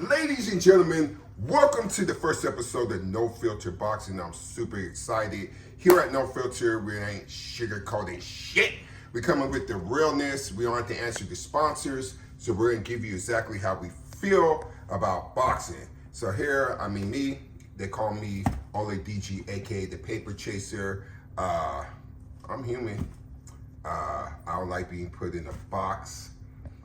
Ladies and gentlemen, welcome to the first episode of No Filter Boxing. I'm super excited. Here at No Filter, we ain't sugarcoating shit. We coming with the realness. We don't have to answer the sponsors, so we're gonna give you exactly how we feel about boxing. So here, they call me Ole DG, aka the Paper Chaser. I'm human. I don't like being put in a box.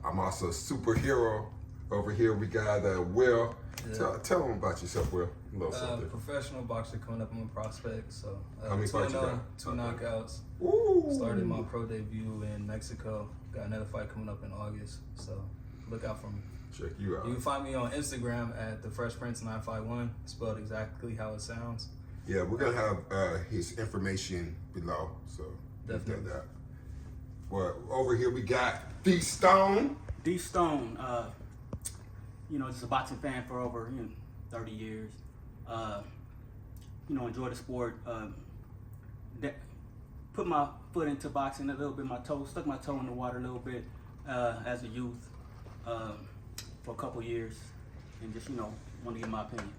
I'm also a superhero. Over here we got Will. Yeah. Tell them about yourself, Will. A little something. Professional boxer coming up on my prospect. So how many fights you got? Two knockouts. Ooh. Started my pro debut in Mexico. Got another fight coming up in August. So look out for me. Check you out. You can find me on Instagram at the Fresh Prince 951, spelled exactly how it sounds. Yeah, we're gonna have his information below. So definitely that. Well, over here we got D Stone. D Stone. Just a boxing fan for over 30 years. Enjoy the sport. Put my foot into boxing a little bit. Stuck my toe in the water a little bit as a youth for a couple years, and just want to get my opinion.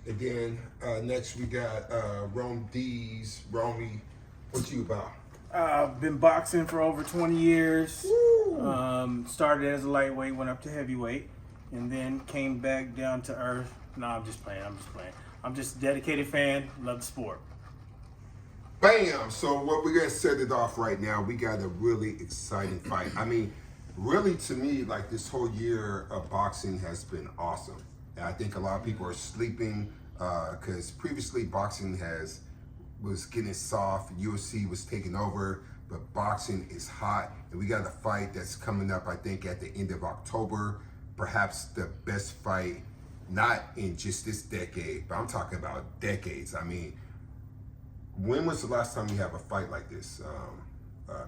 And then next we got Rome D's. Romy, what you about? I've been boxing for over 20 years. Started as a lightweight, went up to heavyweight, and then came back down to earth. No, I'm just playing. I'm just a dedicated fan, love the sport. Bam! So what we're gonna set it off right now, we got a really exciting fight. Really to me, like this whole year of boxing has been awesome. And I think a lot of people are sleeping because previously boxing was getting soft, UFC was taking over, but boxing is hot. And we got a fight that's coming up, I think, at the end of October. Perhaps the best fight, not in just this decade, but I'm talking about decades. When was the last time you have a fight like this?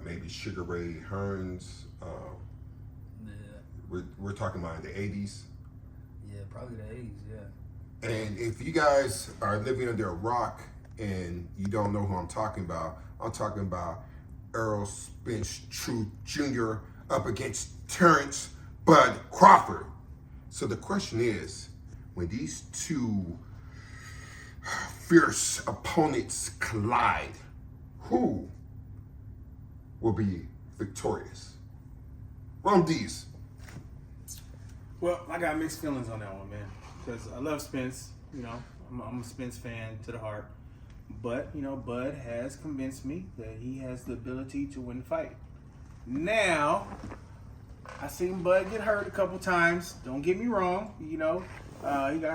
Maybe Sugar Ray Hearns. We're talking about in the 80s. Yeah, probably the 80s, yeah. And if you guys are living under a rock and you don't know who I'm talking about Errol Spence Truth Jr. up against Terrence Bud Crawford. So the question is, when these two fierce opponents collide, who will be victorious? Rome D's. Well, I got mixed feelings on that one, man, because I love Spence. I'm a Spence fan to the heart. But, Bud has convinced me that he has the ability to win the fight. Now, I seen Bud get hurt a couple times. Don't get me wrong. He got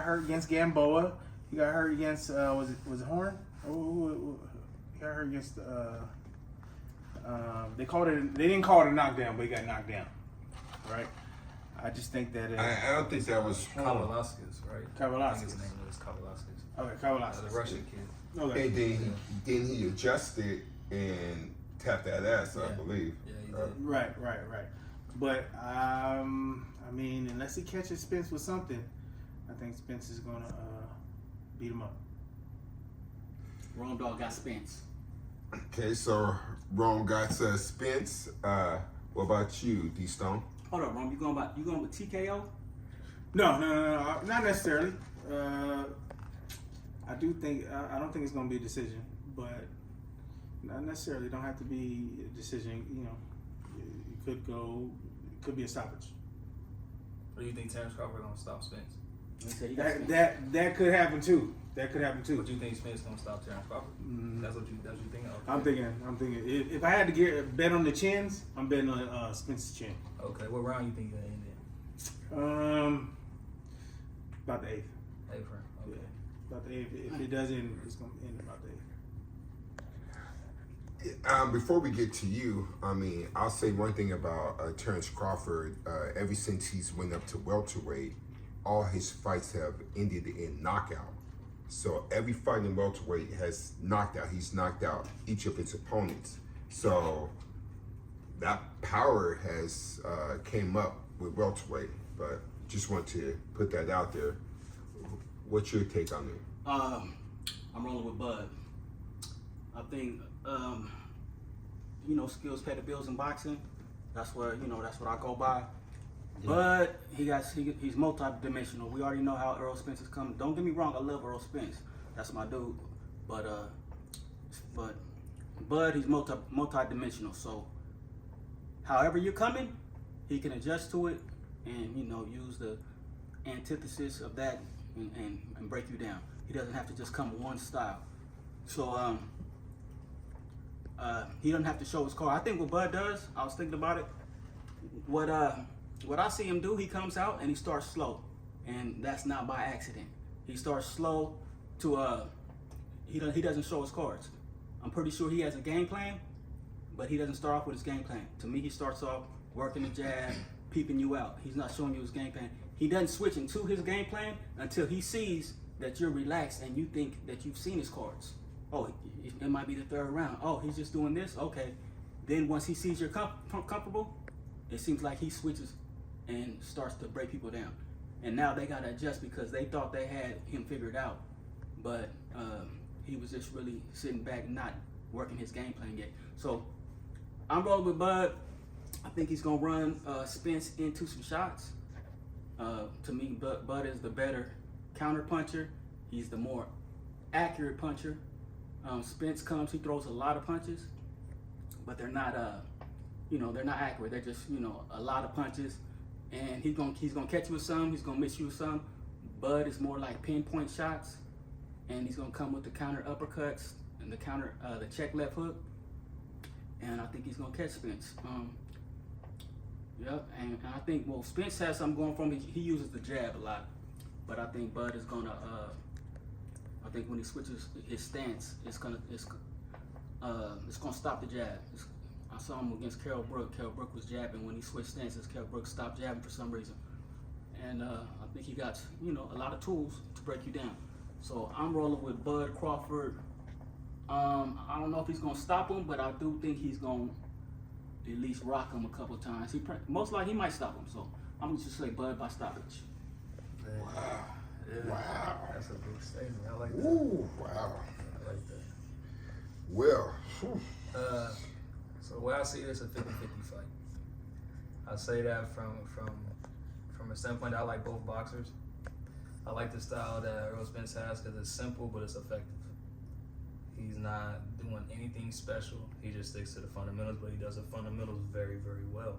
hurt against Gamboa. He got hurt against, was it Horn? He got hurt against, they didn't call it a knockdown, but he got knocked down. Right? I just think that I don't think that was Kavaliauskas, right? Kavaliauskas. I think his name was Kavaliauskas. Okay, Kavaliauskas. The Russian kid. Okay. And then he adjusted and tapped that ass, I believe. Yeah, he did. Right. But unless he catches Spence with something, I think Spence is gonna beat him up. Rome Dog got Spence. Okay, so Rome got Spence. What about you, D Stone? Hold up, Rome. You going with TKO? No, not necessarily. I don't think it's gonna be a decision, but not necessarily. Don't have to be a decision. It could be a stoppage. Or do you think Terrence Crawford gonna stop Spence? That could happen too. That could happen too. But you think Spence gonna stop Terrence Crawford? That's what you think. Okay. I'm thinking. If I had to bet on the chins, I'm betting on Spence's chin. Okay, what round you think you're gonna end in? About the 8th. 8th round. Okay. About the 8th. If it doesn't, it's gonna end about the 8th. Before we get to you, I mean, I'll say one thing about Terrence Crawford. Ever since he's went up to welterweight, all his fights have ended in knockout. So every fight in welterweight has knocked out. He's knocked out each of his opponents. So that power has came up with welterweight. But just want to put that out there. What's your take on it? I'm rolling with Bud. I think skills pay the bills in boxing. That's what I go by. But he's multi-dimensional. We already know how Errol Spence is coming. Don't get me wrong, I love Errol Spence. That's my dude. But Bud, he's multi-dimensional. So however you're coming, he can adjust to it and use the antithesis of that and break you down. He doesn't have to just come one style. So he doesn't have to show his card. I think what Bud does, I was thinking about it. What I see him do, he comes out and he starts slow, and that's not by accident. He starts slow to he doesn't show his cards. I'm pretty sure he has a game plan, but he doesn't start off with his game plan. To me, he starts off working the jab, peeping you out. He's not showing you his game plan. He doesn't switch into his game plan until he sees that you're relaxed and you think that you've seen his cards. Oh, it might be the 3rd round. Oh, he's just doing this? Okay. Then once he sees you're comfortable, it seems like he switches and starts to break people down. And now they got to adjust because they thought they had him figured out. But he was just really sitting back, not working his game plan yet. So I'm rolling with Bud. I think he's going to run Spence into some shots. To me, Bud is the better counter puncher. He's the more accurate puncher. Spence comes, he throws a lot of punches, but they're not they're not accurate. They're just, a lot of punches, and he's gonna catch you with some, he's gonna miss you with some. Bud is more like pinpoint shots, and he's gonna come with the counter uppercuts and the counter the check left hook, and I think he's gonna catch Spence. Yep, and I think Spence has something going for him. He uses the jab a lot, but I think Bud is gonna. I think when he switches his stance, it's gonna stop the jab. I saw him against Carol Brook. Carol Brook was jabbing. When he switched stances, Carol Brook stopped jabbing for some reason. And I think he got a lot of tools to break you down. So I'm rolling with Bud Crawford. I don't know if he's gonna stop him, but I do think he's gonna at least rock him a couple of times. Most likely he might stop him. So I'm gonna just say Bud by stoppage. Wow. Yeah. Wow. That's a big statement. I like that. Ooh, wow. I like that. Well, So the way I see it, it's a 50-50 fight. I say that from a standpoint that I like both boxers. I like the style that Errol Spence has because it's simple but it's effective. He's not doing anything special. He just sticks to the fundamentals, but he does the fundamentals very, very well.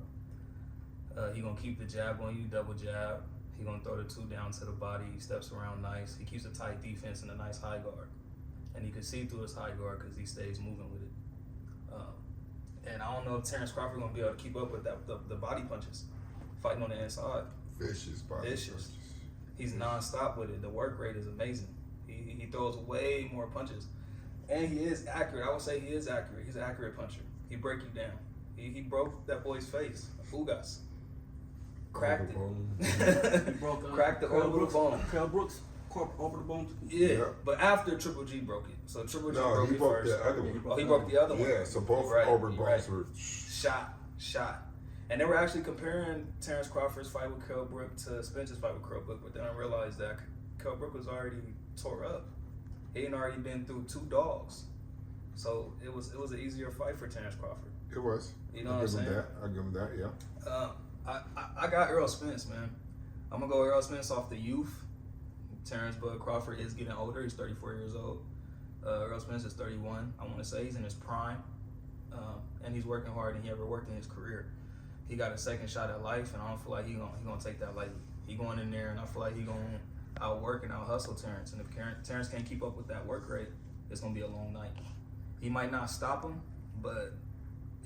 He's going to keep the jab on you, double jab. He's going to throw the 2 down to the body. He steps around nice. He keeps a tight defense and a nice high guard. And you can see through his high guard because he stays moving with it. And I don't know if Terrence Crawford going to be able to keep up with the body punches, fighting on the inside. vicious body. Vicious. He's non-stop with it. The work rate is amazing. He throws way more punches. And he is accurate. I would say he is accurate. He's an accurate puncher. He break you down. He broke that boy's face. Ugas. Cracked it. He broke Cracked the orbital bone. Carl Brooks orbital bone. Yeah, but after Triple G broke it. So Triple G broke he it broke first. the other one. Oh, he broke the other one. Yeah, so both Right, orbital right. bones were Shot. And they were actually comparing Terrence Crawford's fight with Kell Brook to Spencer's fight with Kell Brook, but then I realized that Kell Brook was already tore up. He had already been through 2 dogs. So it was an easier fight for Terrence Crawford. It was. You know what I'm saying? I give him that, yeah. I got Errol Spence, man. I'm gonna go Errol Spence off the youth. Terrence Bud Crawford is getting older. He's 34 years old. Errol Spence is 31. I want to say he's in his prime, and he's working harder than he ever worked in his career. He got a second shot at life, and I don't feel like he gonna take that lightly. He going in there, and I feel like he gonna outwork and out hustle Terrence. And if Terrence can't keep up with that work rate, it's gonna be a long night. He might not stop him, but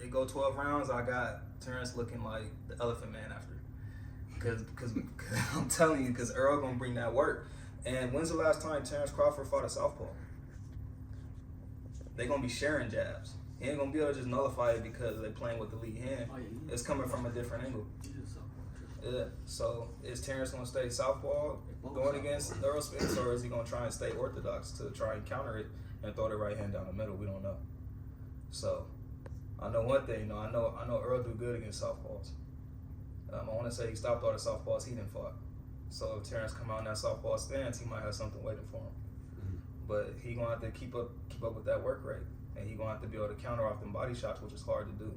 it go 12 rounds. I got Terrence looking like the Elephant Man after. Cause I'm telling you, cause Earl gonna bring that work. And when's the last time Terrence Crawford fought a southpaw? They gonna be sharing jabs. He ain't gonna be able to just nullify it because they playing with the lead hand. Oh, yeah. It's coming from a different angle. Yeah. So is Terrence gonna stay southpaw going against Earl Spence, or is he gonna try and stay orthodox to try and counter it and throw the right hand down the middle? We don't know. So I know one thing. I know Earl do good against southpaws. I want to say he stopped all the southpaws he didn't fought. So if Terrence come out in that southpaw stance, he might have something waiting for him. But he gonna have to keep up with that work rate, and he gonna have to be able to counter off them body shots, which is hard to do.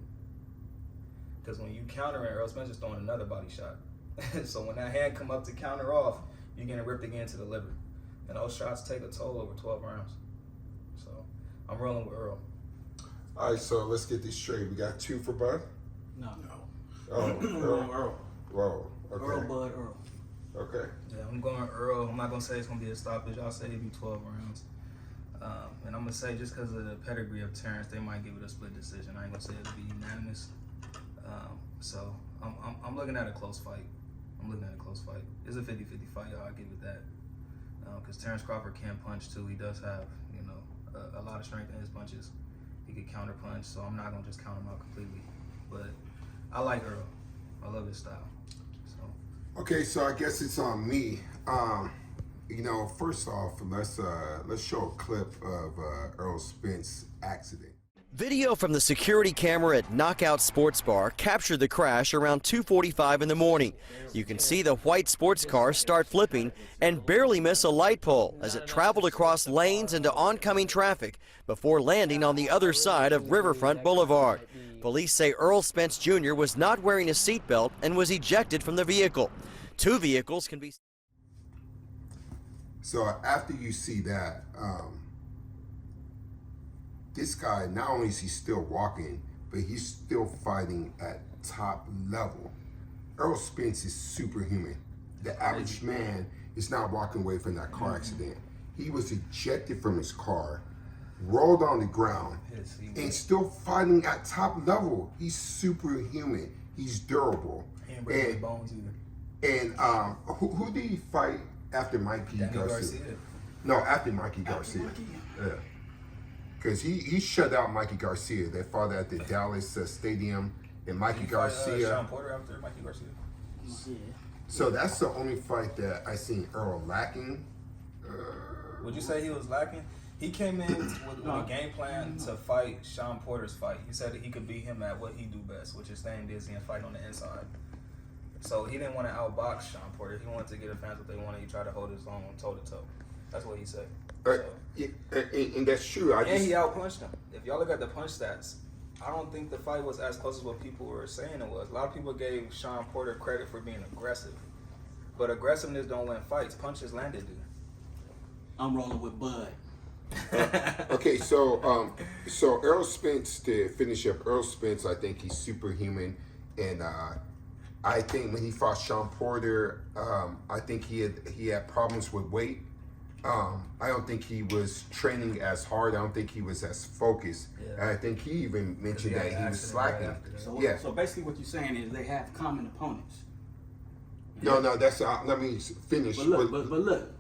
Because when you counter it, Earl Spencer's throwing another body shot. So when that hand come up to counter off, you're getting ripped again to the liver, and those shots take a toll over 12 rounds. So I'm rolling with Earl. All right, so let's get this straight. We got 2 for Bud. No. Oh, Earl. Earl. Whoa. Okay. Earl, Bud, Earl. Okay. Yeah, I'm going Earl. I'm not gonna say it's gonna be a stoppage. I'll say it'll be 12 rounds. And I'm gonna say just because of the pedigree of Terrence, they might give it a split decision. I ain't gonna say it'll be unanimous. So I'm looking at a close fight. It's a 50-50 fight. I'll give it that. Because Terrence Crawford can punch too. He does have, a lot of strength in his punches. He could counter punch. So I'm not gonna just count him out completely. But I like Earl. I love his style. So. Okay, so I guess it's on me. First off, let's show a clip of Earl Spence accident. Video from the security camera at Knockout Sports Bar captured the crash around 2:45 in the morning. You can see the white sports car start flipping and barely miss a light pole as it traveled across lanes into oncoming traffic before landing on the other side of Riverfront Boulevard. Police say Earl Spence Jr. was not wearing a seatbelt and was ejected from the vehicle. 2 vehicles can be... So after you see that, this guy, not only is he still walking, but he's still fighting at top level. Earl Spence is superhuman. The average man is not walking away from that car accident. He was ejected from his car, rolled on the ground, and still fighting at top level. He's superhuman. He's durable. He ain't breaking his bones either. And who did he fight after Mikey Garcia? No, after Mikey Garcia. Yeah. Because he shut out Mikey Garcia. They fought at the Dallas Stadium, and Mikey Garcia. Sean Porter after Mikey Garcia. Yeah. So that's the only fight that I seen Earl lacking. Would you say he was lacking? He came in with a game plan to fight Sean Porter's fight. He said that he could beat him at what he do best, which is staying busy and fighting on the inside. So he didn't want to outbox Sean Porter. He wanted to get the fans what they wanted. He tried to hold his own toe-to-toe. That's what he said. And that's true. And he outpunched him. If y'all look at the punch stats, I don't think the fight was as close as what people were saying it was. A lot of people gave Sean Porter credit for being aggressive. But aggressiveness don't win fights. Punches landed, dude. I'm rolling with Bud. Okay, so Earl Spence, to finish up Earl Spence, I think he's superhuman, and I think when he fought Sean Porter, I think he had problems with weight. I don't think he was training as hard. I don't think he was as focused. Yeah. And I think he even mentioned that he was slacking. Right So basically what you're saying is they have common opponents. No, that's let me finish. But look.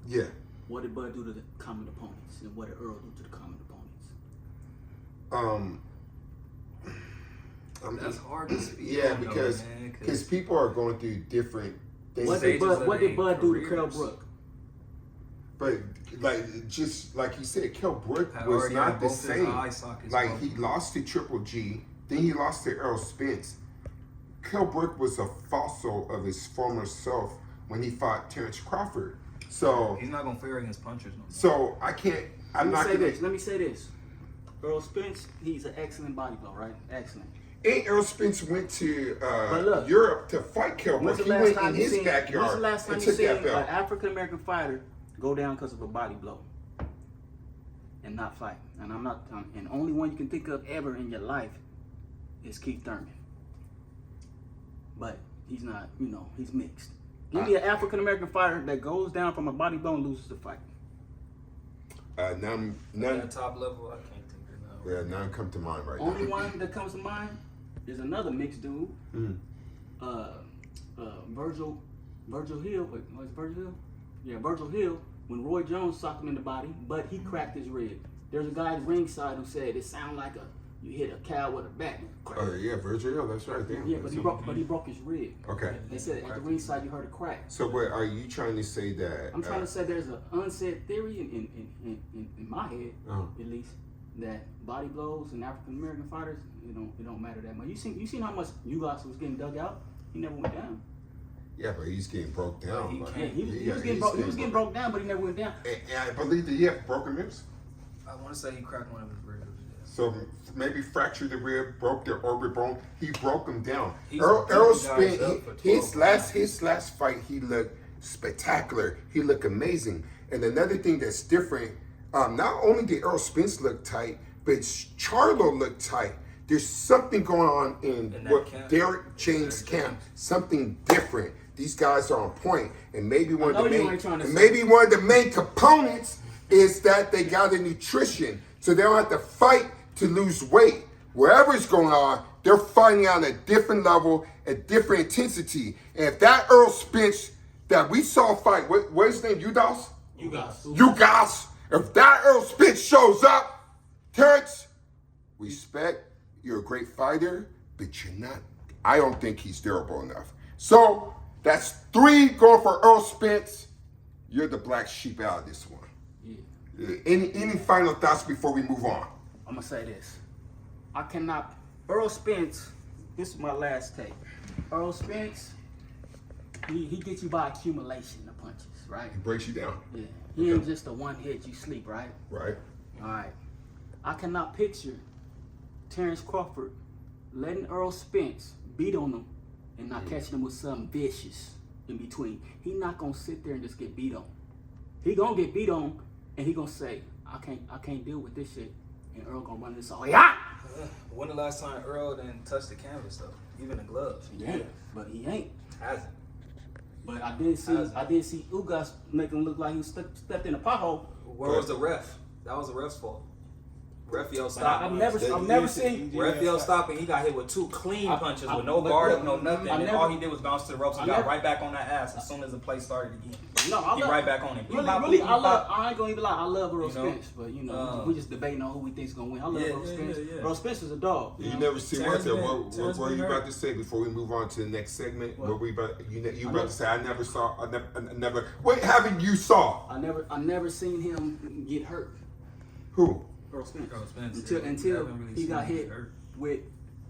Yeah. What did Bud do to the common opponents, and what did Earl do to the common opponents? That's hard to speak. Yeah, on, because people are going through different things. What did Bud do to Kell Brook? But just like he said, Kell Brook Had was already not had the both his same. eye sockets Like broken. he lost to Triple G, then he lost to Earl Spence. Kell Brook was a fossil of his former self when he fought Terrence Crawford. So he's not gonna fare against punchers no more. So I can't. I'm not gonna. Let me say this. Earl Spence, he's an excellent body blow, right? Excellent. And Earl Spence went to look, Europe to fight Kell Brook. He went in his backyard When's the last time and you took seen that an belt. African American fighter go down because of a body blow and not fight? And I'm not. And the only one you can think of ever in your life is Keith Thurman. But he's not. He's mixed. Give me an African American fighter that goes down from a body blow and loses the fight. None, At top level, I can't think of it now. none come to mind right Only now. one that comes to mind is another mixed dude. Virgil Hill. Wait, was it Virgil Hill? Yeah, Virgil Hill. When Roy Jones socked him in the body, but he cracked his rib. There's a guy at ringside who said it sounded like you hit a cow with a bat. Oh yeah, Virgil Hill, that's right there. Yeah, but he broke his rib. Okay. They said at the ringside you heard a crack. So, what are you trying to say that? I'm trying to say there's an unsaid theory in my head, at least, that body blows and African American fighters, it don't matter that much. You seen how much Ugas was getting dug out? He never went down. Yeah, but he's getting broke down. He like, He was getting broke down, but he never went down. And I believe that he had broken ribs. I want to say he cracked one of his ribs. Yeah. So maybe fractured the rib, broke the orbit bone. He broke him down. He's Earl beating guys Spence, up for his last fight, he looked spectacular. He looked amazing. And another thing that's different, not only did Earl Spence look tight, but Charlo looked tight. There's something going on in that what camp. Derek James' camp. Something different. These guys are on point, and maybe one of the main components is that they got a nutrition, so they don't have to fight to lose weight. Wherever it's going on, they're fighting on a different level, a different intensity. And if that Earl Spence that we saw fight, what's his name? Ugas. If that Earl Spence shows up, Terrence, respect. You're a great fighter, but you're not. I don't think he's durable enough. So that's 3 going for Earl Spence. You're the black sheep out of this one. Yeah. Any final thoughts before we move on? I'm gonna say this. I cannot. Earl Spence. This is my last take. Earl Spence. He gets you by accumulation of punches, right? It breaks you down, Yeah. He ain't just a one hit you sleep, right? right? All right. I cannot picture Terrence Crawford letting Earl Spence beat on him and not catching him with something vicious in between. He not gonna sit there and just get beat on. He gonna get beat on, and he gonna say, I can't deal with this shit. And Earl gonna run this all. Yeah. When the last time Earl didn't touch the canvas though, even the gloves? Yeah. But he ain't. Hasn't. But I did see Ugas make him look like he stepped in a pothole. Where was the ref? That was the ref's fault. Ref yelled But I've never seen. Ref yelled stop, and he got hit with 2 clean punches with no guard up, no nothing. And all he did was bounce to the ropes and got right back on that ass as soon as the play started again. No, I He love, right back on it. Really, I ain't gonna even lie. I love Earl You know, Spence, but we just debating on who we think's gonna win. I love Earl Spence. yeah. Earl Spence is a dog. You never see what's there. What Terrence were you been about hurt. to say before we move on to the next segment? What? What were you about to say? I never. What haven't you saw? I never seen him get hurt. Who? Earl Spence. Earl Spence, Until yeah. Haven't really he got seen him hit hurt.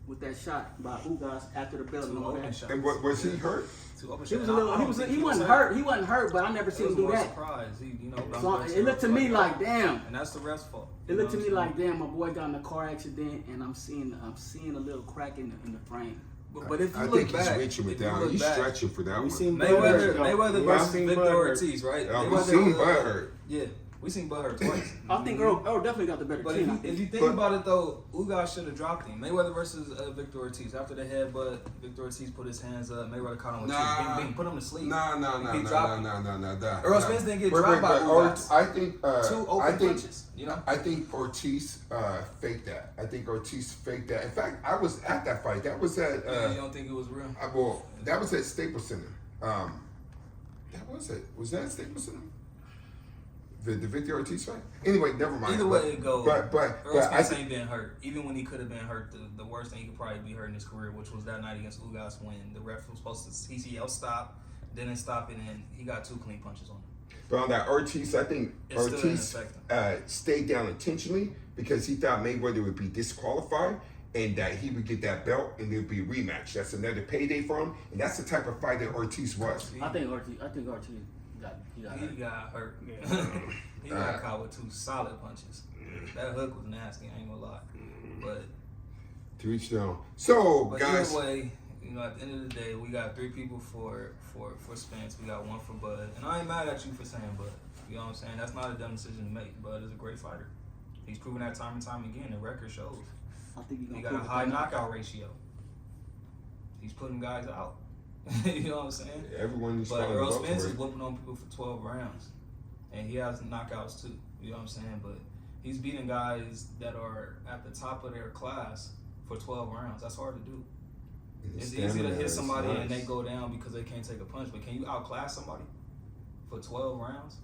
with that shot by Ugas after the belt. 2 and all open that. shots. And what was he hurt? 2 open He was shots. a little. I don't think He wasn't hurt. He wasn't hurt, but I never It seen was him do more that. surprise. So it looked to me like, damn. And that's the ref's fault. It looked to me like, damn, my boy got in a car accident, and I'm seeing a little crack in the frame. But if you I look think back, he's reaching with if you that one. look He's back, stretching for that We one. seen Mayweather Yeah, I versus seen Victor Bud hurt. Ortiz, right? We seen Bud hurt. Yeah, we seen Bud hurt twice. I think Earl definitely got the better But team. if you think about it though, Ugas should have dropped him. Mayweather versus Victor Ortiz. After the headbutt, Victor Ortiz put his hands up. Mayweather caught him with 2. Bing, bing, put him to sleep. No. Earl Spence didn't get dropped by Ugas. I think 2 open punches. You know. I think Ortiz faked that. I think Ortiz faked that. In fact, I was at that fight. That was at. You don't think it was real? That was at Staples Center. That was it. Was that at Staples Center? The Victor Ortiz fight? Anyway, never mind. Either way it goes, But Earl I Spence ain't been hurt. Even when he could have been hurt, the worst thing he could probably be hurt in his career, which was that night against Ugas when the ref was supposed to he yelled stop, didn't stop it, and he got 2 clean punches on him. But on that Ortiz, I think It still Ortiz didn't affect stayed down intentionally because he thought Mayweather would be disqualified and that he would get that belt and there would be a rematch. That's another payday for him, and that's the type of fight that Ortiz was. I think Ortiz got He hurt. got hurt. He got caught with 2 solid punches. That hook was nasty. I ain't gonna lie. But To each their own. So, guys, either way, at the end of the day, we got 3 people for Spence. We got 1 for Bud, and I ain't mad at you for saying Bud. You know what I'm saying? That's not a dumb decision to make. Bud is a great fighter. He's proven that time and time again. The record shows. I think He got a high knockout ratio. He's putting guys out. You know what I'm saying? Everyone needs But to Earl welterweight. Spence is whooping on people for 12 rounds, and he has knockouts too. You know what I'm saying? But he's beating guys that are at the top of their class for 12 rounds. That's hard to do. And his It's easy to stamina hit is somebody and nice. they go down because they can't take a punch. But can you outclass somebody for 12 rounds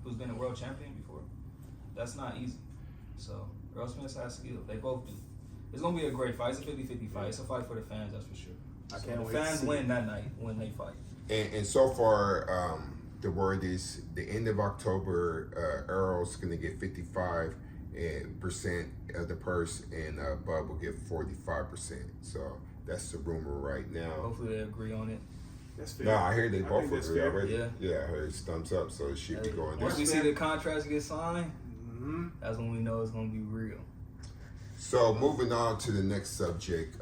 who's been a world champion before? That's not easy. So Earl Spence has skill. They both do. It's gonna be a great fight. It's a 50-50 fight. It's a fight for the fans, that's for sure. I So can't the wait to fans see win it. that night when they fight. And so far, the word is the end of October, Earl's going to get 55% of the purse, and Bud will get 45%. So that's the rumor right now. Hopefully they agree on it. That's fair. No, I hear they think both that's agree fair. already. Yeah. I heard it's thumbs up, so it should be going Once down. we see the contracts get signed, Mhm. that's when we know it's gonna be real. So moving on to the next subject,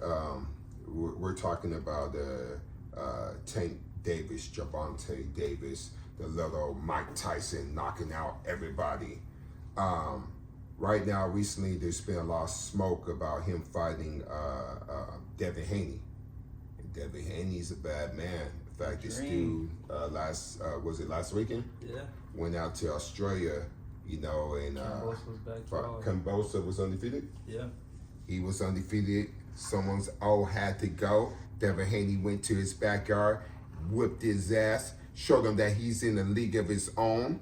we're talking about Tank Davis, Gervonta Davis, the little Mike Tyson knocking out everybody. Right now, recently, there's been a lot of smoke about him fighting Devin Haney. Devin Haney's a bad man. In fact, this dude was it last weekend? Yeah. Went out to Australia, you know, and Both was back to all. Kambosa was undefeated. Yeah. He was undefeated. Someone's had to go. Devin Haney went to his backyard, whipped his ass, showed him that he's in a league of his own.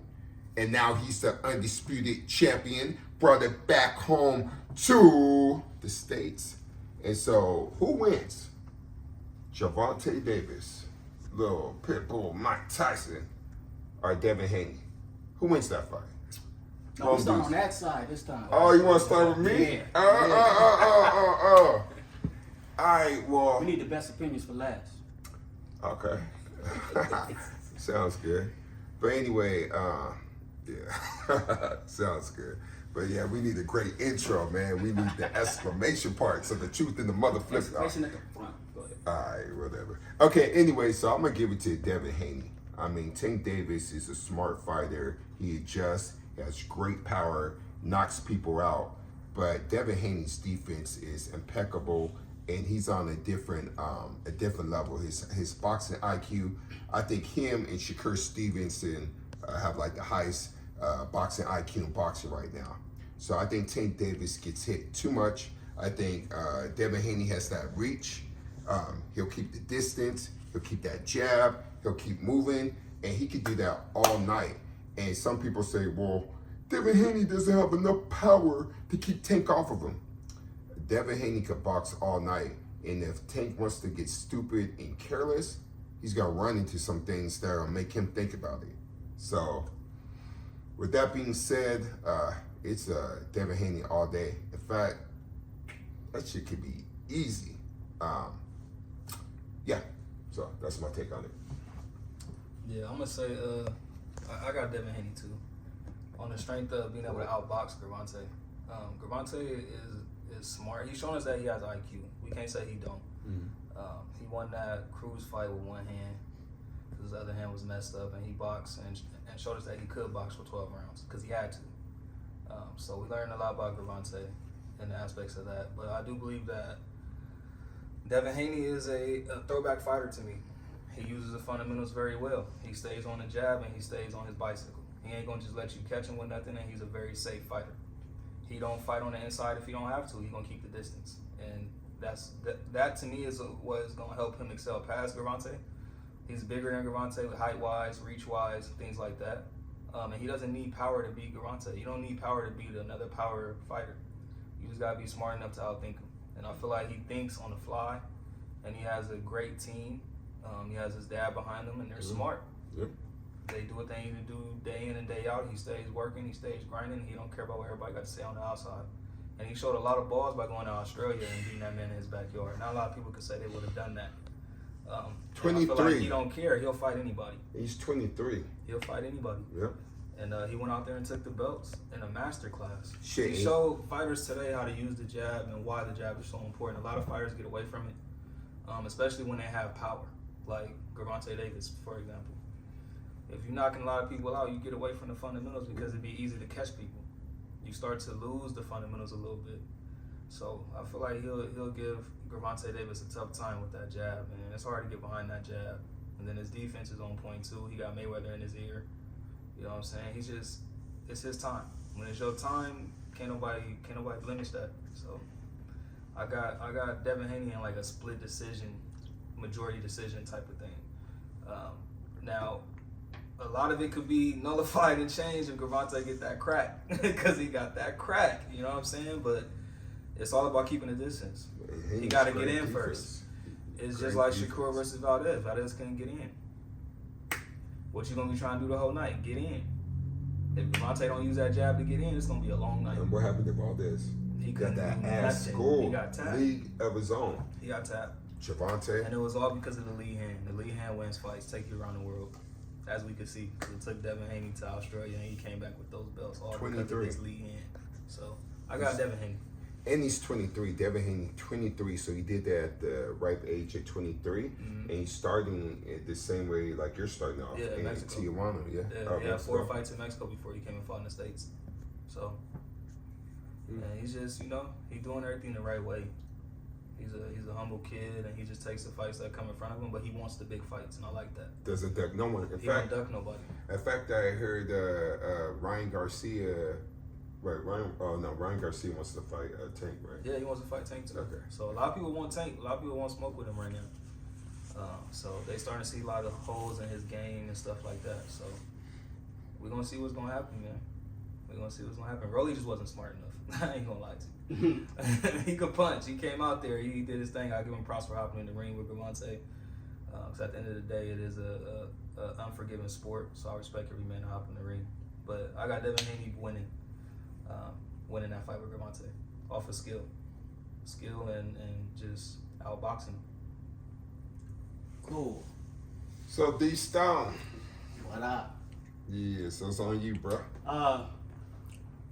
And now he's the undisputed champion, brought it back home to the States. And so, who wins? Gervonta Davis, little Pitbull Mike Tyson, or Devin Haney? Who wins that fight? No, we start on that side this time. Oh, you want to start with me? Yeah. All right, well. We need the best opinions for last. Okay. Sounds good. But anyway, yeah. Sounds good. But yeah, we need a great intro, man. We need the exclamation part, so the truth in the mother flip. Exclamation at the front. Go ahead. Alright, whatever. Okay, anyway, so I'm gonna give it to Devin Haney. I mean, Tank Davis is a smart fighter. He adjusts, has great power, knocks people out. But Devin Haney's defense is impeccable, and he's on a different level. His boxing IQ, I think him and Shakur Stevenson have like the highest boxing IQ in boxing right now. So I think Tank Davis gets hit too much. I think Devin Haney has that reach. He'll keep the distance. He'll keep that jab. He'll keep moving, and he can do that all night. And some people say, well, Devin Haney doesn't have enough power to keep Tank off of him. Devin Haney could box all night, and if Tank wants to get stupid and careless, he's gonna run into some things that'll make him think about it. So, with that being said, it's Devin Haney all day. In fact, that shit could be easy. Yeah, so that's my take on it. Yeah, I'm gonna say I got Devin Haney too. On the strength of being able to outbox Gervonta. Gervonta is smart. He's shown us that he has IQ. We can't say he don't. He won that Cruz fight with one hand. His other hand was messed up, and he boxed and showed us that he could box for 12 rounds because he had to. So we learned a lot about Gervonta and the aspects of that. But I do believe that Devin Haney is a throwback fighter to me. He uses the fundamentals very well. He stays on the jab and he stays on his bicycle. He ain't gonna just let you catch him with nothing, and he's a very safe fighter. He don't fight on the inside if he don't have to. He gonna keep the distance, and that to me is what is gonna help him excel past Gervonta. He's bigger than Gervonta, height-wise, reach-wise, things like that. And he doesn't need power to beat Gervonta. You don't need power to beat another power fighter. You just gotta be smart enough to outthink him. And I feel like he thinks on the fly, and he has a great team. He has his dad behind him, and they're smart. Yep. They do what they need to do day in and day out. He stays working, he stays grinding. He don't care about what everybody got to say on the outside. And he showed a lot of balls by going to Australia and beating that man in his backyard. Not a lot of people could say they would have done that. And I feel 23. like he don't care. He'll fight anybody. He's 23. He'll fight anybody. Yep. And he went out there and took the belts in a master class. Shit. He showed fighters today how to use the jab and why the jab is so important. A lot of fighters get away from it, especially when they have power, like Gervonta Davis, for example. If you're knocking a lot of people out, you get away from the fundamentals because it'd be easy to catch people. You start to lose the fundamentals a little bit. So I feel like he'll give Gervonta Davis a tough time with that jab, and it's hard to get behind that jab. And then his defense is on point too. He got Mayweather in his ear. You know what I'm saying? It's his time. When it's your time, can't nobody blemish that. So I got Devin Haney in like a split decision, majority decision type of thing. Now, a lot of it could be nullified and changed if Gervonta get that crack, because he got that crack. You know what I'm saying? But it's all about keeping the distance. He got to get in first. It's just like Shakur versus Valdez. Valdez couldn't get in. What you gonna be trying to do the whole night? Get in. If Gervonta don't use that jab to get in, it's gonna be a long night. And what happened to Valdez? He Got couldn't that do ass nothing. school He got tapped. league of his own. He got tapped. Gervonta. And it was all because of the lead hand. The lead hand wins fights, take you around the world. As we could see, it took Devin Haney to Australia, and he came back with those belts all because of 23. his lead hand. So I got Devin Haney. And he's 23. Devin Haney, 23. So he did that at the ripe age of 23. And he's starting the same way like you're starting off in Mexico. Tijuana. Yeah. He had 4 fights in Mexico before he came and fought in the States. So, and he's just, he's doing everything the right way. He's a humble kid, and he just takes the fights that come in front of him, but he wants the big fights, and I like that. Doesn't duck no one. He don't duck nobody. In fact, I heard Ryan Garcia. Right, Ryan Garcia wants to fight Tank, right? Yeah, he wants to fight Tank too. Okay. So a lot of people want Tank. A lot of people want smoke with him right now. So they starting to see a lot of holes in his game and stuff like that. So we're gonna see what's gonna happen, man. We're gonna see what's gonna happen. Rolly just wasn't smart enough. I ain't gonna lie to you. He could punch. He came out there. He did his thing. I give him props for hopping in the ring with Gervonta. Because at the end of the day, it is a unforgiving sport. So I respect every man to hop in the ring. But I got Devin Haney winning that fight with Gervonta off of skill and just outboxing. Cool. So D Stone. What up? Yeah, so it's on you, bro.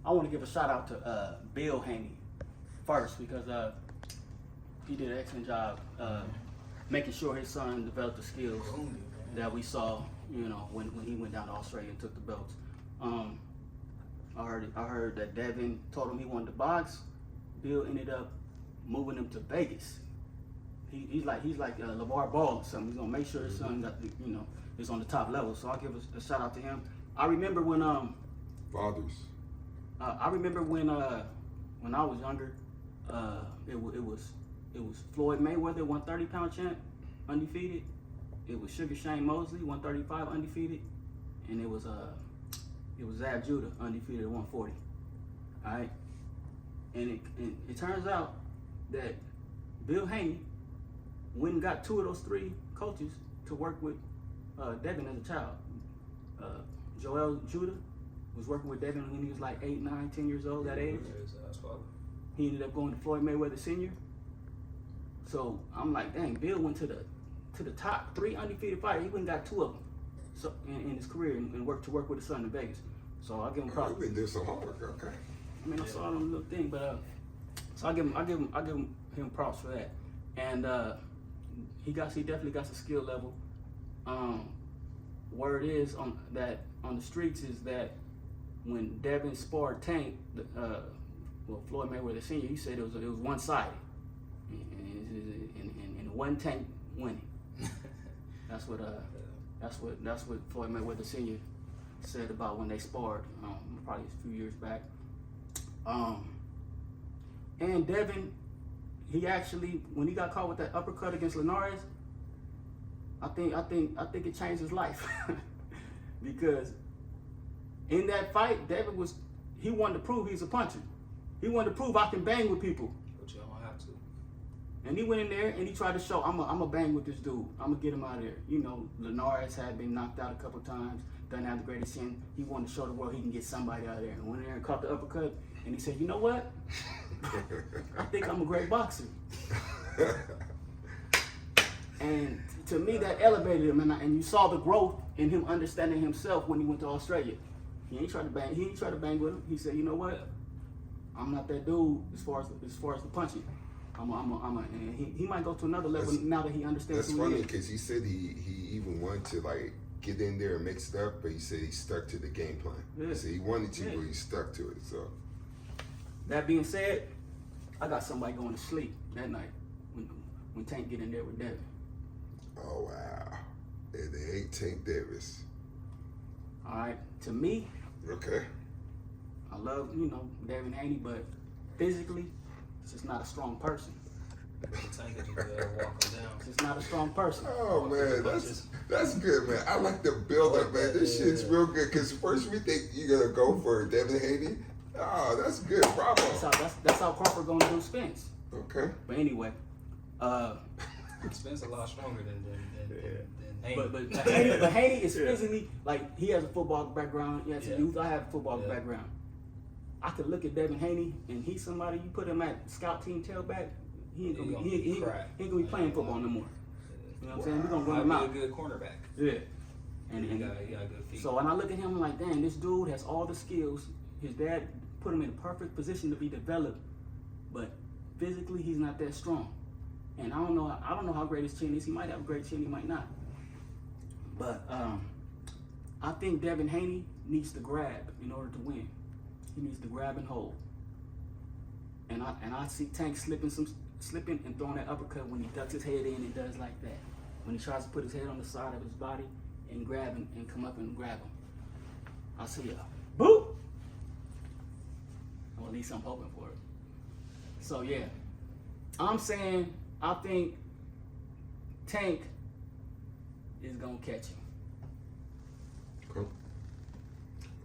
I want to give a shout out to Bill Haney first, because he did an excellent job making sure his son developed the skills that we saw, when he went down to Australia and took the belts. I heard that Devin told him he wanted to box. Bill ended up moving him to Vegas. He's like LeVar Ball or something. He's gonna make sure his son got is on the top level. So I'll give a shout out to him. I remember when Fathers. I remember when I was younger, it was Floyd Mayweather, 130-pound champ, undefeated. It was Sugar Shane Mosley, 135, undefeated, and it was Zab Judah, undefeated at 140. All right, and it turns out that Bill Haney went and got 2 of those 3 coaches to work with Devin as a child. Joel Judah was working with Devin when he was like 8, 9, 10 years old, that age. He ended up going to Floyd Mayweather Sr. So I'm like, dang, Bill went to the top 3 undefeated fighters. He went and got 2 of them in his career and worked with his son in Vegas. So I give him props. You've been doing some homework, okay? I mean, I saw him little thing, but so I give him props for that. And he definitely got the skill level. Word is on the streets is that when Devin sparred Tank, Floyd Mayweather Sr., he said it was one-sided, and one Tank winning. That's what Floyd Mayweather Sr. said about when they sparred, probably a few years back. And Devin, he actually, when he got caught with that uppercut against Linares, I think it changed his life. Because in that fight, Devin he wanted to prove he's a puncher. He wanted to prove I can bang with people. But you don't have to. And he went in there and he tried to show, I'm a bang with this dude. I'm gonna get him out of there. Linares had been knocked out a couple times, doesn't have the greatest chin. He wanted to show the world he can get somebody out of there. And went in there and caught the uppercut, and he said, you know what? I think I'm a great boxer. And to me, that elevated him, and you saw the growth in him understanding himself when he went to Australia. He ain't tried to bang with him. He said, you know what? I'm not that dude as far as the punching. And he might go to another level now that he understands. That's funny because he said he even wanted to like get in there and mix it up, but he said he stuck to the game plan. Yeah. He said he wanted to, but he stuck to it. So that being said, I got somebody going to sleep that night when Tank get in there with Devin. Oh wow. And they ain't Tank Davis. All right. To me, Okay. I love, Devin Haney, but physically, he's just not a strong person. Tank is walk him down. He's just not a strong person. Oh man, that's good, man. I like the build up, man. This shit's real good. Cause first we think you're gonna go for Devin Haney. Oh, that's good. Bravo. That's how Crawford gonna do Spence. Okay. But anyway, Spence a lot stronger than Haney. but Haney is physically, like, he has a football background. He has a youth. I have a football background. I could look at Devin Haney, and he's somebody you put him at scout team tailback. He ain't gonna be playing football no more. You know what I'm saying? We're gonna run him out. Be a good cornerback. Yeah. He got good feet. So when I look at him, I'm like, dang, this dude has all the skills. His dad put him in a perfect position to be developed, but physically he's not that strong. And I don't know how great his chin is. He might have a great chin, he might not. But I think Devin Haney needs to grab in order to win. He needs to grab and hold. And I see Tank slipping and throwing that uppercut when he ducks his head in and does like that. When he tries to put his head on the side of his body and grab him and come up and grab him. I see a boop. Or at least I'm hoping for it. So yeah. I'm saying I think Tank is gonna catch him. Cool.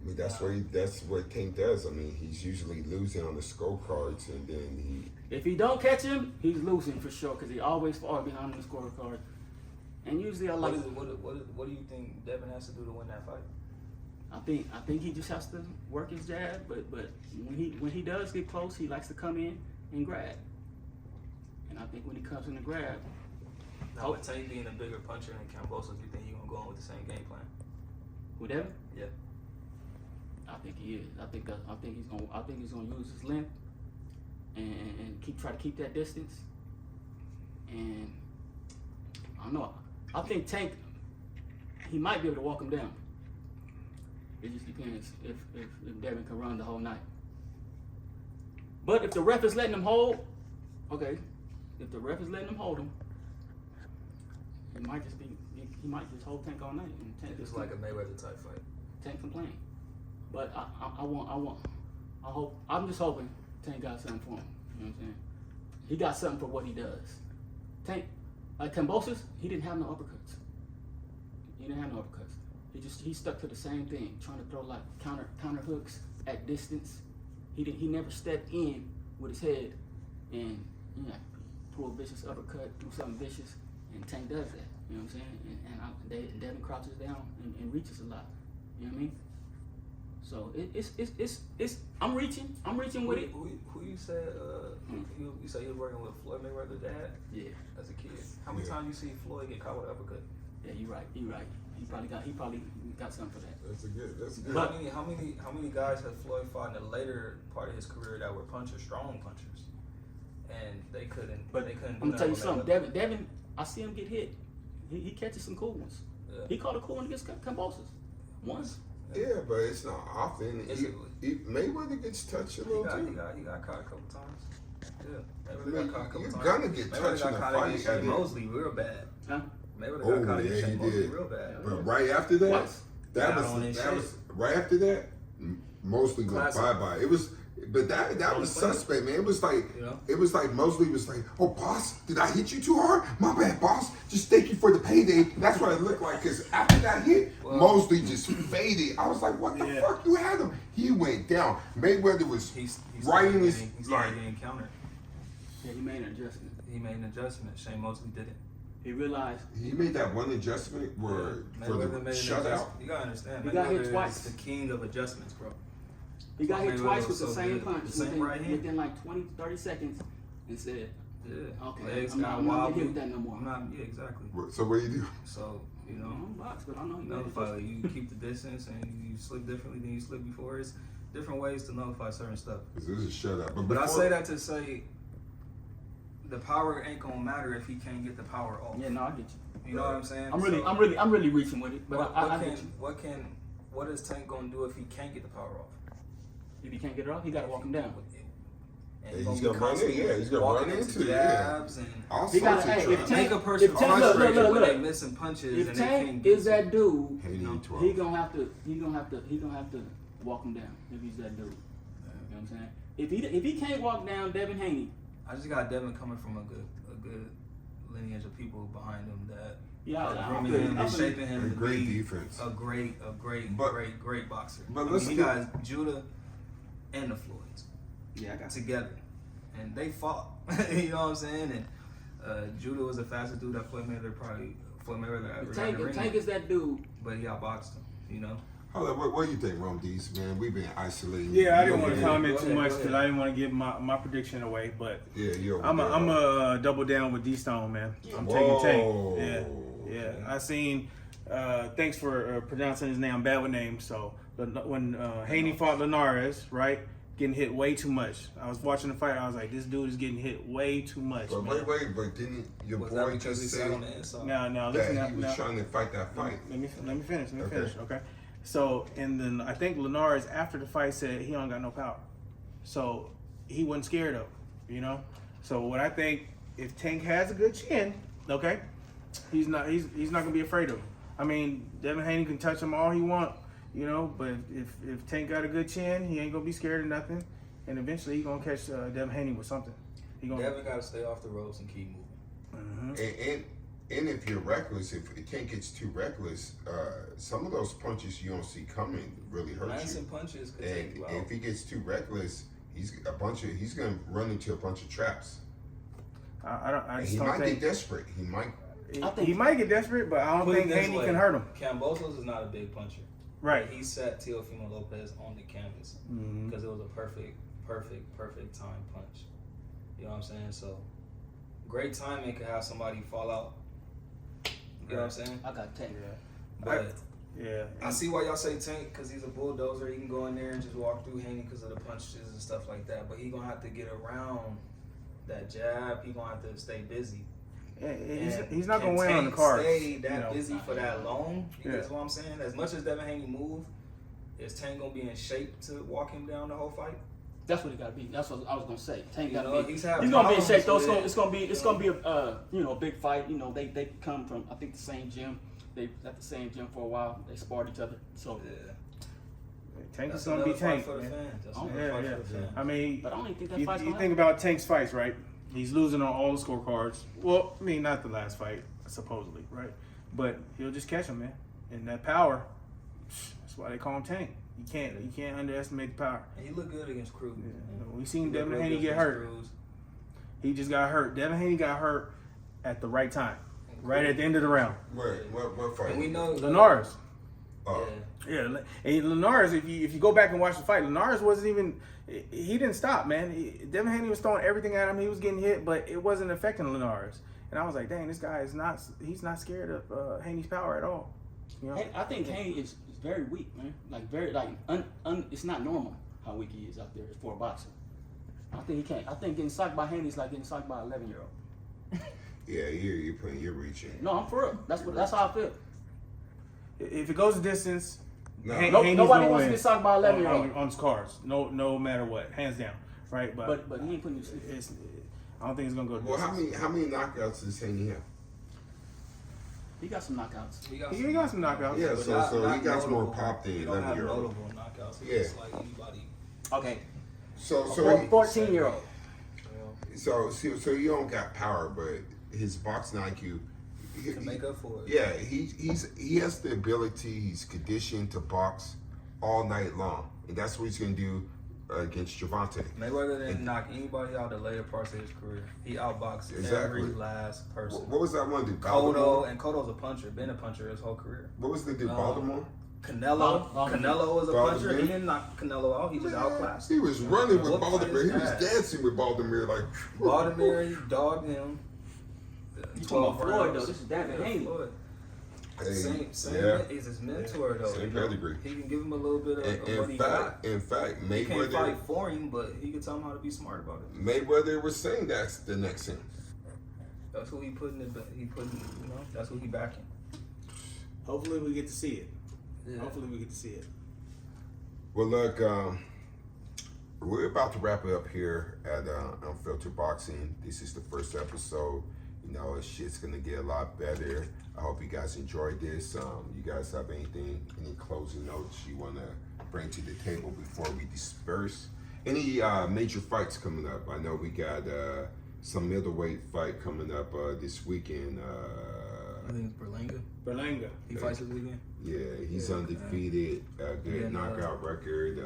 I mean, that's what Tank does. I mean, he's usually losing on the scorecards, and then If he don't catch him, he's losing for sure because he always falls behind on the scorecard. And usually I like. What do you think Devin has to do to win that fight? I think he just has to work his jab, but when he does get close, he likes to come in and grab. And I think when he comes in to grab, Now, with Tank being a bigger puncher than Kambosos, you think he's gonna go on with the same game plan? with Devin, Yeah. I think he is. I think he's gonna use his length and try to keep that distance. And I don't know. I think Tank, he might be able to walk him down. It just depends if Devin can run the whole night. But if the ref is letting him hold, okay. If the ref is letting him hold him, he might just hold Tank all night and Tank It's just like a Mayweather type fight. Tank complain. But I'm just hoping Tank got something for him. You know what I'm saying? He got something for what he does. Tank, like Kambosos, he didn't have no uppercuts. He didn't have no uppercuts. He stuck to the same thing, trying to throw like counter hooks at distance. He never stepped in with his head and pull a vicious uppercut, do something vicious, and Tank does that. You know what I'm saying? And Devin crouches down and reaches a lot. You know what I mean? So it's I'm reaching with it. Who you said? You said you was working with Floyd Mayweather's dad? Yeah. As a kid. How many times you see Floyd get caught with an uppercut? Yeah, you're right. He probably got something for that. that's good. But how many guys has Floyd fought in the later part of his career that were strong punchers, and they couldn't. But do I'm gonna tell you with something. Mayweather? Devin, I see him get hit. He catches some cool ones. Yeah. He caught a cool one against Kambosos once. Yeah, but it's not often. Mayweather gets touched a little too. He got caught a couple times. Yeah, I Mayweather mean, got caught a couple you're times. gonna get touched in a got caught fight. against Shane Mosley real bad. Huh? Mayweather Oh, got caught yeah, against he Shane Mosley did. real bad. But right after that, Twice. that Got on his was shit. right after that. Mosley went Classic. bye. It was, but that was suspect, man. It was like Mosley was like, "Oh, boss, did I hit you too hard? My bad, boss. Just thank you for the payday." That's what it looked like. Cause after that hit, Mosley just faded. I was like, "What the fuck? You had him?" He went down. Mayweather was He's right in his He started like. getting countered. Yeah, he made an adjustment. He made an adjustment. Shane Mosley didn't. He realized He made that one adjustment where for the Mayweather made an shutout. adjustment. You gotta understand. He got hit Mayweather twice. is the king of adjustments, bro. he got hit Mayweather twice was with the so same good. punch The same right hand. within like 20-30 seconds and said, Yeah. "Okay, Legs I'm got not gonna wobbly. hit with that no more." Yeah, exactly. So what do you do? So you I know. don't box, but I know he made an Notify adjustment. you keep the distance and you slip differently than you slipped before. It's different ways to notify certain stuff. This is a shutout. But I say that to say the power ain't gonna matter if he can't get the power off. Yeah, no, I get you. You know what I'm saying? I'm really reaching with it, but I get you. What is Tank gonna do if he can't get the power off? If he can't get it off, he got to walk him down. And He's gonna gonna be run in, constantly yeah, he's gonna walking run into into it, yeah. jabs and All He sorts gotta- of hey, trouble. if make a person If Tank- look, frustrated look, when look. they missing punches If and they can't Tank get is that dude, Haney in 12. he gonna have to walk him down if he's that dude. You know what I'm saying? If he can't walk down Devin Haney, I just got Devin coming from a good lineage of people behind him that yeah, are I'm grooming good. him I'm and good. shaping him And to great be defense. a great But- boxer. but I mean, let's he get- got Judah and the Floyds Yeah, I got together, and they fought. You know what I'm saying? And Judah was the fastest dude that Floyd Mayweather ever If got in the Tank ring, is that dude, but he outboxed him. You know. Hold on, what do you think, Rome D's, man? We've been isolating. Yeah, I you didn't want to over comment Go too ahead, much go because ahead. I didn't want to give my prediction away. But there. Yeah, you're over I'm there. a double down with D Stone, man. I'm Whoa. taking Tank. Yeah. I seen. Thanks for pronouncing his name. I'm bad with names. So when Haney fought Linares, right, getting hit way too much. I was watching the fight. I was like, this dude is getting hit way too much. But man. but didn't your Was that boy because he just sat say on the inside? Now that listen. he was trying to fight that fight? Let me finish. Okay. Okay. So and then I think Linares after the fight said he don't got no power, so he wasn't scared of, you know. So what I think, if Tank has a good chin, okay, he's not gonna be afraid of him. I mean, Devin Haney can touch him all he want, you know, but if Tank got a good chin, he ain't gonna be scared of nothing, and eventually he gonna catch Devin Haney with something. He gonna. Devin got to stay off the ropes and keep moving. Mhm. And if you're reckless, if the Tank gets too reckless, some of those punches you don't see coming really hurt Lancing you. punches could take And you out. if he gets too reckless, he's gonna run into a bunch of traps. I And just he don't might think get desperate. He might. he might get desperate, but I don't Put it think this Haney way, can hurt him. Kambosos is not a big puncher. Right. He set Teofimo Lopez on the canvas Mhm. because it was a perfect time punch. You know what I'm saying? So great timing could have somebody fall out. You know what I'm saying? I got Tank. But Yeah. I see why y'all say Tank because he's a bulldozer. He can go in there and just walk through Haney because of the punches and stuff like that. But he gonna have to get around that jab. He gonna have to stay busy. Yeah, And he's not can gonna win on the Tank card. Stay that you know. busy for that long. You Yeah. get what I'm saying? As much as Devin Haney move, is Tank gonna be in shape to walk him down the whole fight? That's what it got to be. That's what I was gonna say. Tank You got know, to be. he's had He's gonna be in problems shape though. with it. It's gonna be a a big fight. You know, they come from I think the same gym. They at the same gym for a while. They sparred each other. So, Yeah. Tank That's is gonna another be fight Tank. for the Man. fans. That's Oh, another Yeah, fight yeah. for the fans. I mean, but I don't even think that you fight's gonna think happen. about Tank's fights, right? He's losing on all the scorecards. Well, I mean, not the last fight, supposedly, right? But he'll just catch him, man. And that power, that's why they call him Tank. You can't underestimate the power. And he looked good against Cruz. Yeah. We seen He looked Devin real Haney good get against hurt. Cruz. He just got hurt. Devin Haney got hurt at the right time, right at the end of the round. What fight? And we know Linares. Oh, Yeah. Yeah, and Linares, if you go back and watch the fight, Linares wasn't even, he didn't stop, man. Devin Haney was throwing everything at him. He was getting hit, but it wasn't affecting Linares. And I was like, dang, this guy he's not scared of Haney's power at all. You know? I think Haney is very weak, man. Like very it's not normal how weak he is out there for a boxer. I think he can't. I think getting socked by Haney is like getting socked by an 11-year-old. yeah, you're reaching. No, I'm for real. That's how I feel. If it goes a distance, No. Haney's Nobody gonna wants to win get socked by an 11-year-old. on his cards. No matter what, hands down, right? But he ain't putting you to sleep. I don't think it's gonna go. Well, distance. how many knockouts does Haney have? He got some knockouts. He got He got some knockouts. Yeah, but so he got notable. more pop than He don't have 11-year-old. notable knockouts. He's Yeah. just like anybody. Okay, So 14-year-old. so you don't got power, but his boxing IQ. He, To make up for it. Yeah, he has the ability. He's conditioned to box all night long, and that's what he's gonna do against Gervonta. Mayweather didn't knock anybody out the later parts of his career. He outboxed Exactly. every last person. What was that one? Did Cotto, Baltimore? and Cotto's a puncher, been a puncher his whole career. What was the dude? Baltimore? Canelo, Baltimore. Canelo was a Baltimore. puncher. He didn't knock Canelo out. He just outclassed. He was running with Whooped Baltimore. He his was ass. dancing with Baltimore like. Baltimore, he dogged him. You talking about Floyd, rounds. though. This is Devin Haney. Floyd. Hey, Same. yeah. He's his mentor though. Same you know? pedigree. He can give him a little bit of what he got. In fact, He can't Mayweather fight for him, but he can tell him how to be smart about it. Mayweather was saying that's the next thing. That's who he putting it. He putting, you know, that's who he backing. Hopefully we get to see it. Yeah. Hopefully we get to see it. Well, look, we're about to wrap it up here at Unfiltered Boxing. This is the first episode. You know, shit's gonna get a lot better. I hope you guys enjoyed this. You guys have any closing notes you wanna bring to the table before we disperse? Any major fights coming up? I know we got some middleweight fight coming up this weekend. I think it's Berlanga. Berlanga. He fights this weekend. Yeah, he's undefeated, good Yeah, knockout record.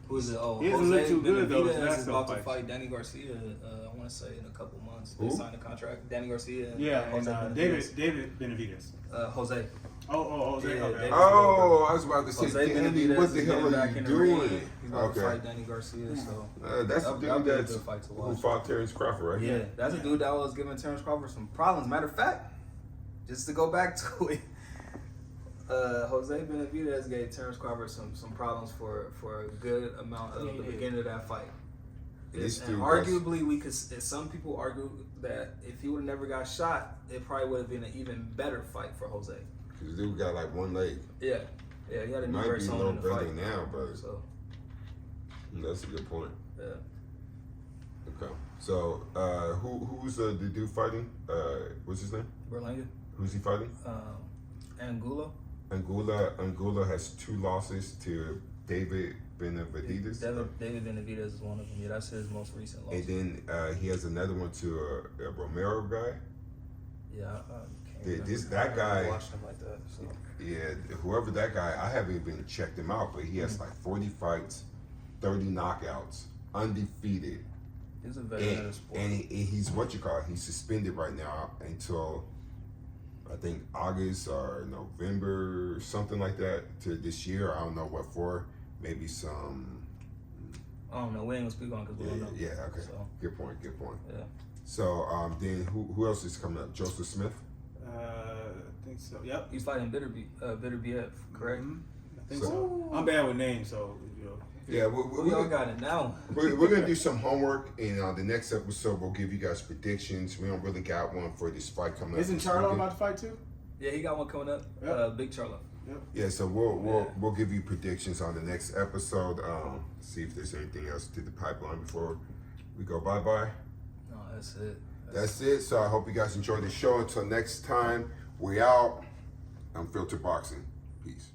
Who is it? Oh, He hasn't looked too good, though, his Benavidez last is couple about to fights. fight Danny Garcia. I want to say in a couple months. Who? They signed a contract. Danny Garcia. And Yeah, Jose and Benavidez. David Benavidez. Jose. Oh, Yeah, okay. David- Oh, I was about to say, Jose Danny, Benavidez what the is hell getting are back you in the ring. doing? He's about to fight Okay. Danny Garcia. So That's the that'll dude be a that's good fight to who watch. fought Terrence Crawford, right? Yeah, that's a dude that was giving Terrence Crawford some problems. Matter of fact, just to go back to it, Jose Benavidez gave Terrence Crawford some problems for a good amount of the beginning of that fight. This And dude arguably, we could. Some people argue that if he would have never got shot, it probably would have been an even better fight for Jose. Because dude got like one leg. Yeah, he had a knee Might brace be on no in the better fight. now, but So that's a good point. yeah, Okay. So who's the dude fighting? What's his name? Berlanga, Who's he fighting? Angulo. Angulo has 2 losses to David Benavidez. David Benavidez is one of them. Yeah, that's his most recent loss. And then he has another one to a Romero guy. Yeah, I can't Yeah, remember. that I guy- never watched him like that. So. Yeah, whoever that guy, I haven't even checked him out, but he has like 40 fights, 30 knockouts, undefeated. He's a veteran of the And, sport. and he's he's suspended right now until I think August or November, something like that, to this year. I don't know what for. Maybe some. I don't know. We ain't gonna speak on it because we don't know. Yeah. Okay. So, Good point. yeah. So then who else is coming up? Joseph Smith. I think so. Yep. He's fighting Bitterbiev, correct? Mhm. I think So- so. I'm bad with names, so you know. Yeah, We all got it now. we're gonna do some homework, and the next episode we'll give you guys predictions. We don't really got one for this fight coming up. Isn't this Charlo weekend. about to fight too? Yeah, he got one coming up. Yep. Big Charlo. Yeah, so we'll give you predictions on the next episode. See if there's anything else to the pipeline before we go bye. No, that's it. That's it. So I hope you guys enjoyed the show. Until next time, we out. Unfiltered Boxing. Peace.